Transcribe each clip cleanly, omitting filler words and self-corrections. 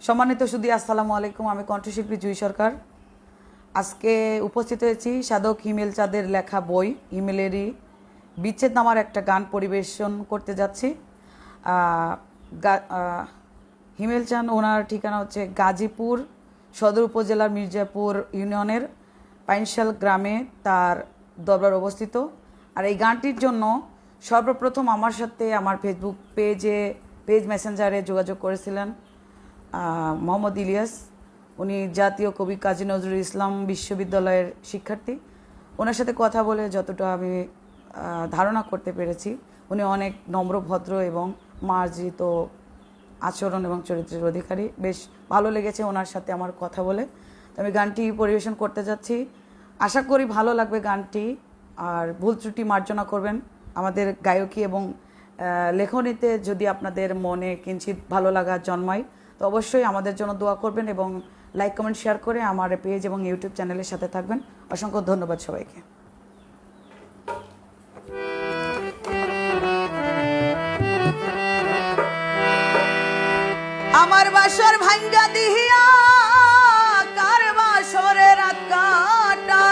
সম্মানিত সুধী, আসসালামু আলাইকুম। আমি কণ্ঠশিল্পী জুই সরকার। আজকে উপস্থিত হয়েছি সাধক হিমেল চাঁদের লেখা বই হিমেলেরই বিচ্ছেদ নামার একটা গান পরিবেশন করতে যাচ্ছি। হিমেল চাঁদ, ওনার ঠিকানা হচ্ছে গাজীপুর সদর উপজেলার মির্জাপুর ইউনিয়নের পাইনশাল গ্রামে তার দরবার অবস্থিত। আর এই গানটির জন্য সর্বপ্রথম আমার সাথে আমার ফেসবুক পেজ মেসেঞ্জারে যোগাযোগ করেছিলেন মোহাম্মদ ইলিয়াস। উনি জাতীয় কবি কাজী নজরুল ইসলাম বিশ্ববিদ্যালয়ের শিক্ষার্থী। ওনার সাথে কথা বলে যতটা আমি ধারণা করতে পেরেছি, উনি অনেক নম্র, ভদ্র এবং মার্জিত আচরণ এবং চরিত্রের অধিকারী। বেশ ভালো লেগেছে ওনার সাথে আমার কথা বলে। তো আমি গানটি পরিবেশন করতে যাচ্ছি। আশা করি ভালো লাগবে গানটি। আর ভুল ত্রুটি মার্জনা করবেন। আমাদের গায়কী এবং লেখনীতে যদি আপনাদের মনে কিঞ্চিত ভালো লাগা জন্মায়, তো অবশ্যই আমাদের জন্য দোয়া করবেন এবং লাইক, কমেন্ট, শেয়ার করে আমার পেজ এবং ইউটিউব চ্যানেলের সাথে থাকবেন। অসংখ্য ধন্যবাদ সবাইকে। আমার বাসর ভাঙ্গা দিহিয়া কার বাসরে রাত কাটা,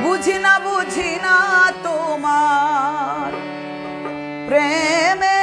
বুঝি না তোমার প্রেমে